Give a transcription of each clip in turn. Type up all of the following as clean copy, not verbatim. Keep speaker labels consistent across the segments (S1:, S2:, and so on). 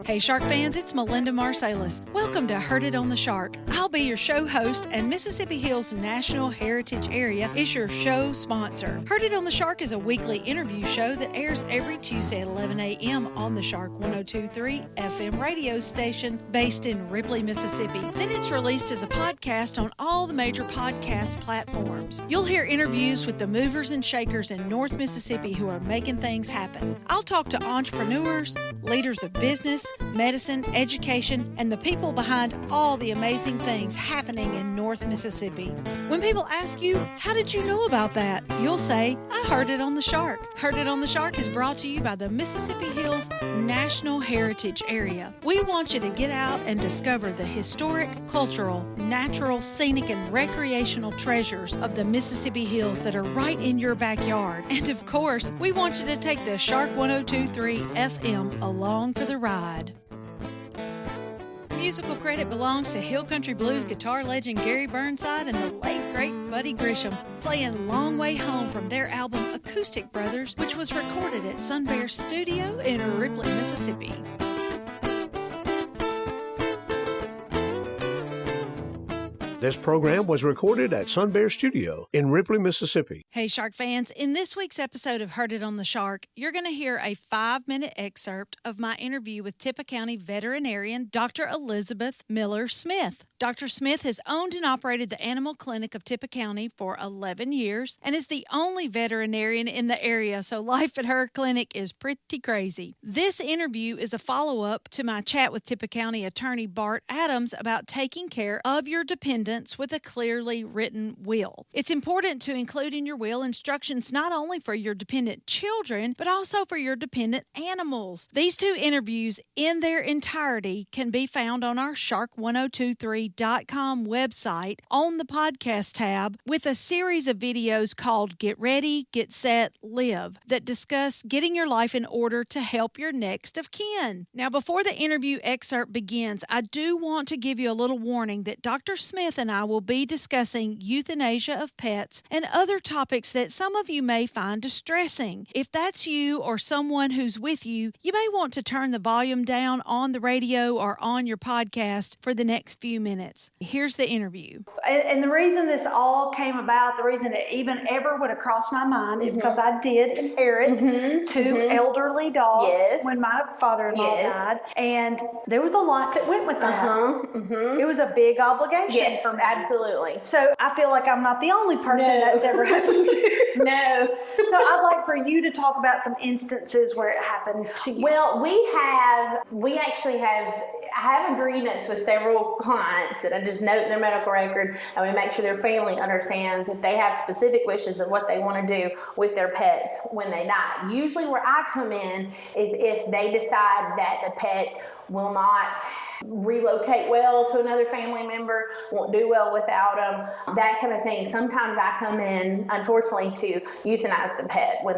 S1: Hey Shark fans, it's Melinda Marsalis. Welcome to Heard It on the Shark. I'll be your show host, and Mississippi Hills National Heritage Area is your show sponsor. Heard It on the Shark is a weekly interview show that airs every Tuesday at 11 a.m. on the Shark 102.3 FM radio station based in Ripley, Mississippi. Then it's released as a podcast on all the major podcast platforms. You'll hear interviews with the movers and shakers in North Mississippi who are making things happen. I'll talk to entrepreneurs, leaders of business, medicine, education, and the people behind all the amazing things happening in North Mississippi. When people ask you, how did you know about that? You'll say, I heard it on the Shark. Heard It on the Shark is brought to you by the Mississippi Hills National Heritage Area. We want you to get out and discover the historic, cultural, natural, scenic, and recreational treasures of the Mississippi Hills that are right in your backyard. And of course, we want you to take the Shark 102.3 FM along for the ride. Musical credit belongs to Hill Country Blues guitar legend Gary Burnside and the late great Buddy Grisham, playing Long Way Home from their album Acoustic Brothers, which was recorded at Sun Bear Studio in Ripley, Mississippi.
S2: This program was recorded at Sun Bear Studio in Ripley, Mississippi.
S1: Hey, Shark fans. In this week's episode of Heard It on the Shark, you're going to hear a 5-minute excerpt of my interview with Tippah County Veterinarian Dr. Elizabeth Miller Smith. Dr. Smith has owned and operated the Animal Clinic of Tippah County for 11 years and is the only veterinarian in the area, so life at her clinic is pretty crazy. This interview is a follow-up to my chat with Tippah County attorney Bart Adams about taking care of your dependents with a clearly written will. It's important to include in your will instructions not only for your dependent children, but also for your dependent animals. These two interviews in their entirety can be found on our Shark1023.com website on the podcast tab with a series of videos called Get Ready, Get Set, Live that discuss getting your life in order to help your next of kin. Now, before the interview excerpt begins, I do want to give you a little warning that Dr. Smith and I will be discussing euthanasia of pets and other topics that some of you may find distressing. If that's you or someone who's with you, you may want to turn the volume down on the radio or on your podcast for the next few minutes. Here's the interview.
S3: And the reason this all came about, the reason it even ever would have crossed my mind is because I did inherit two elderly dogs when my father-in-law died. And there was a lot that went with that. It was a big obligation for me.
S4: Absolutely.
S3: So I feel like I'm not the only person that's ever happened to.
S4: No.
S3: So I'd like for you to talk about some instances where it happened to you.
S4: Well, I have agreements with several clients that I just note their medical record, and we make sure their family understands if they have specific wishes of what they want to do with their pets when they die. Usually where I come in is if they decide that the pet will not relocate well to another family member, won't do well without them, that kind of thing. Sometimes I come in, unfortunately, to euthanize the pet when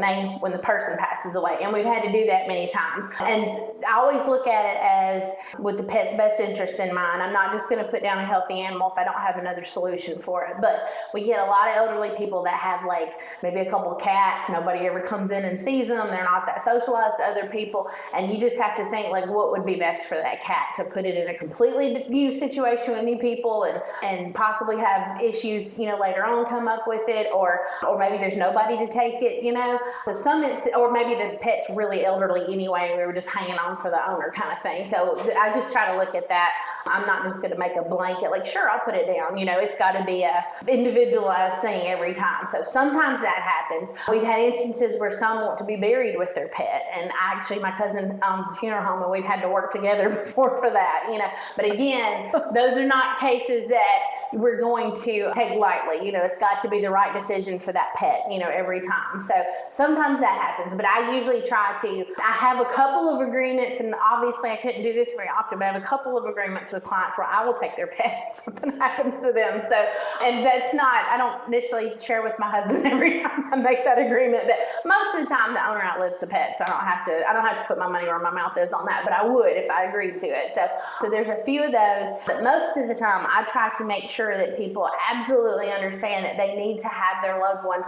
S4: the person passes away, and we've had to do that many times. And I always look at it as with the pet's best interest in mind. I'm not just going to put down a healthy animal if I don't have another solution for it. But we get a lot of elderly people that have like maybe a couple of cats. Nobody ever comes in and sees them. They're not that socialized to other people, and you just have to think like what would be best for that cat, to put it in a completely new situation with new people and possibly have issues, later on come up with it, or maybe there's nobody to take it, So or maybe the pet's really elderly anyway, and we were just hanging on for the owner kind of thing. So I just try to look at that. I'm not just going to make a blanket, like, sure, I'll put it down. It's got to be a individualized thing every time. So sometimes that happens. We've had instances where some want to be buried with their pet, and my cousin owns a funeral home, and we've had to work together before for that, But again, those are not cases that we're going to take lightly. It's got to be the right decision for that pet, every time. So sometimes that happens, but I usually I have a couple of agreements, and obviously I couldn't do this very often, but I have a couple of agreements with clients where I will take protect their pet if something happens to them. So, and that's not, I don't initially share with my husband every time I make that agreement, but most of the time the owner outlives the pet, so I don't have to put my money where my mouth is on that, but I would if I agreed to it. So there's a few of those, but most of the time I try to make sure that people absolutely understand that they need to have their loved ones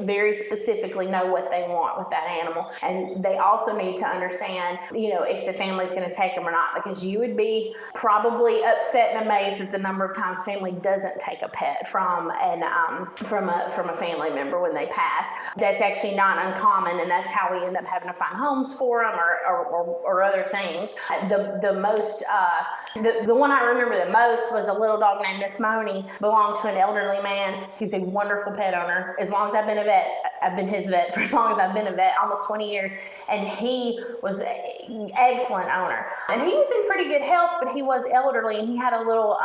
S4: very specifically know what they want with that animal, and they also need to understand, if the family's going to take them or not, because you would be probably upset and amazed at the number of times family doesn't take a pet from a family member when they pass. That's actually not uncommon, and that's how we end up having to find homes for them or other things. The one I remember the most was a little dog named Miss Moni, belonged to an elderly man. He's a wonderful pet owner. As long as I've been a vet, I've been his vet for as long as I've been a vet, almost 20 years, and he was an excellent owner. And he was in pretty good health, but he was elderly, and he had a little,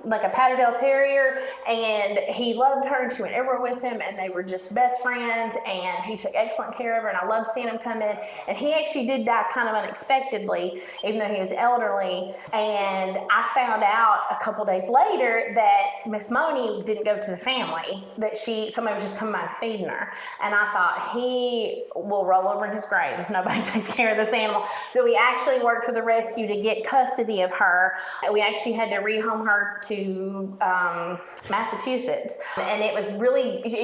S4: like a Patterdale Terrier, and he loved her, and she went everywhere with him, and they were just best friends, and he took excellent care of her, and I loved seeing him come in. And he actually did die kind of unexpectedly, even though he was elderly. And I found out a couple days later that Miss Moni didn't go to the family, that somebody was just coming by feeding her. And I thought, he will roll over in his grave if nobody takes care of this animal. So we actually worked with the rescue to get custody of her. We actually had to rehome her to Massachusetts. And it was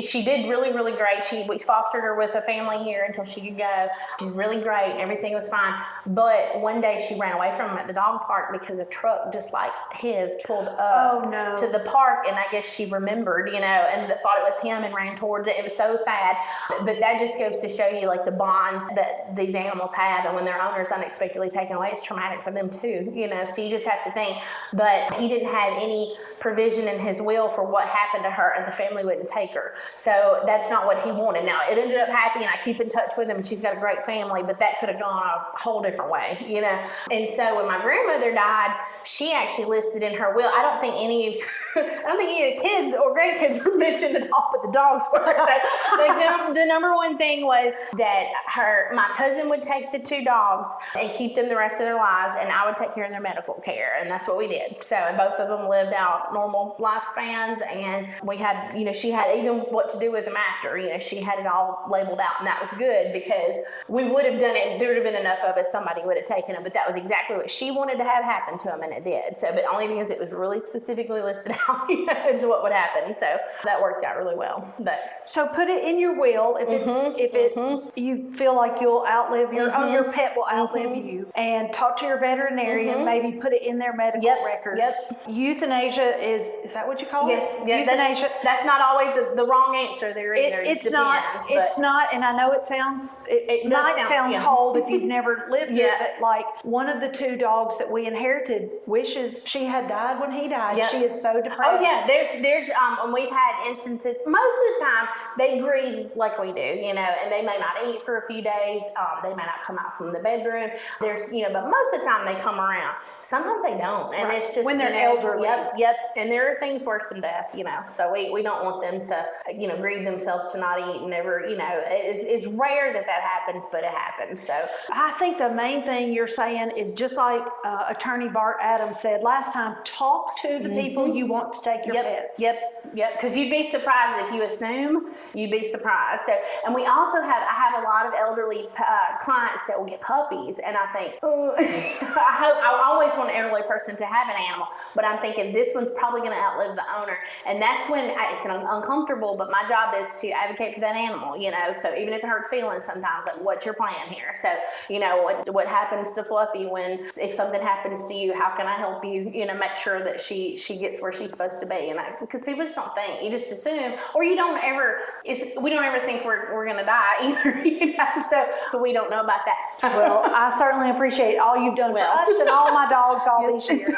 S4: she did really, really great. We fostered her with a family here until she could go. She was really great. Everything was fine. But one day she ran away from him at the dog park because a truck just like his pulled up to the park. And I guess she remembered, and thought it was him and ran towards it. It was so sad. But that just goes to show you like the bonds that these animals have. And when their owner is unexpectedly taken away, it's traumatic for them too, So you just have to think. But he didn't have any provision in his will for what happened to her, and the family wouldn't take her. So that's not what he wanted. Now, it ended up happy, and I keep in touch with him, and she's got a great family, but that could have gone a whole different way, And so when my grandmother died, she actually listed in her will, I don't think any of the kids or grandkids were mentioned at all, but the dogs were. So the number one thing was that my cousin would take the 2 dogs and keep them the rest of their lives, and I would take care of their medical care, and that's what we did. So, and both of them lived out normal lifespans, and we had, she had even what to do with them after, she had it all labeled out, and that was good because we would have done it, there would have been enough of us, somebody would have taken them, but that was exactly what she wanted to have happen to them, and it did. So, but only because it was really specifically listed out, is what would happen. So that worked out really well.
S3: So put it in your will if you feel like you'll outlive your pet will outlive you, and talk to your veterinarian, maybe put it in their medical records. Euthanasia is that what you call it? Euthanasia.
S4: That's not always the wrong answer there either.
S3: It's not, and I know it sounds, it might sound cold if you've never lived it, but like one of the 2 dogs that we inherited wishes she had died when he died. She is so depressed.
S4: Oh yeah, there's and we've had instances, most of the time they grieve like we do, and they may not eat for a few days, they may not come out from the bedroom, but most of the time they come around. Sometimes they don't, and it's just
S3: when they're elderly.
S4: Yep, and there are things worse than death, so we don't want them to, grieve themselves to not eat and never, it's rare that happens, but it happens. So
S3: I think the main thing you're saying is just like Attorney Bart Adams said last time, talk to the people you want to take your pets.
S4: Yep, because you'd be surprised if you assume, you'd be surprised. So, and I have a lot of elderly clients that will get puppies, and I think, I always want an elderly person to have an animal, but I'm thinking this one's probably going to outlive the owner, and that's when it's uncomfortable, but my job is to advocate for that animal, so even if it hurts feelings sometimes, like, what's your plan here? So, what happens to Fluffy if something happens to you, how can I help you, make sure that she gets where she's supposed to be? And because people just don't think, you just assume, or we don't ever think we're going to die either, so we don't know about that.
S3: Well, I certainly appreciate all you've done for us and all my dogs all these years.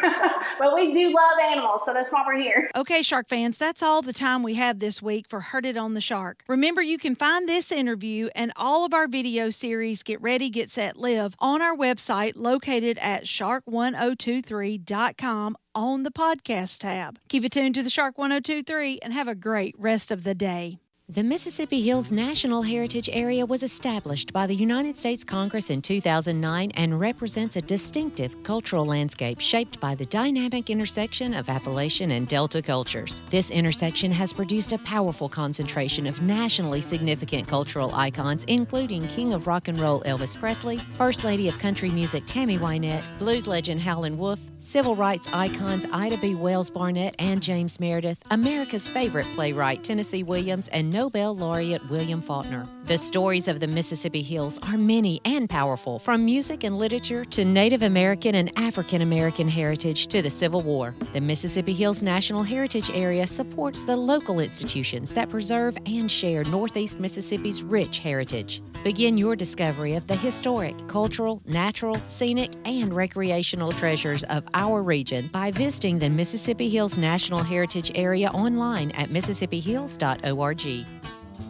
S4: But we do love animals, so that's why we're here.
S1: Okay, Shark fans, that's all the time we have this week for Heard It on the Shark. Remember, you can find this interview and all of our video series, Get Ready, Get Set, Live, on our website located at shark1023.com on the podcast tab. Keep it tuned to the Shark 1023 and have a great rest of the day.
S5: The Mississippi Hills National Heritage Area was established by the United States Congress in 2009 and represents a distinctive cultural landscape shaped by the dynamic intersection of Appalachian and Delta cultures. This intersection has produced a powerful concentration of nationally significant cultural icons, including King of Rock and Roll Elvis Presley, First Lady of Country Music Tammy Wynette, blues legend Howlin' Wolf, civil rights icons Ida B. Wells Barnett and James Meredith, America's favorite playwright Tennessee Williams, and Nobel laureate William Faulkner. The stories of the Mississippi Hills are many and powerful, from music and literature to Native American and African American heritage to the Civil War. The Mississippi Hills National Heritage Area supports the local institutions that preserve and share Northeast Mississippi's rich heritage. Begin your discovery of the historic, cultural, natural, scenic, and recreational treasures of our region by visiting the Mississippi Hills National Heritage Area online at mississipphills.org.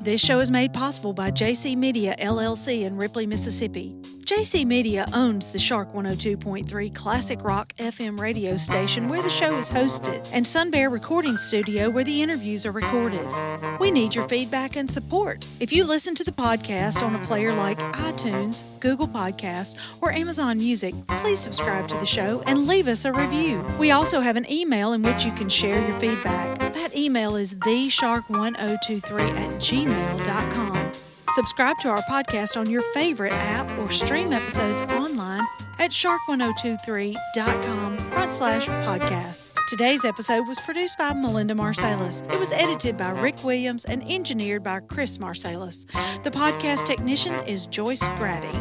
S1: This show is made possible by JC Media, LLC in Ripley, Mississippi. JC Media owns the Shark 102.3 Classic Rock FM radio station where the show is hosted, and Sun Bear Recording Studio where the interviews are recorded. We need your feedback and support. If you listen to the podcast on a player like iTunes, Google Podcast, or Amazon Music, please subscribe to the show and leave us a review. We also have an email in which you can share your feedback. That email is theshark1023@gmail.com. Subscribe to our podcast on your favorite app or stream episodes online at shark1023.com/podcasts. Today's episode was produced by Melinda Marsalis. It was edited by Rick Williams and engineered by Chris Marsalis. The podcast technician is Joyce Grady.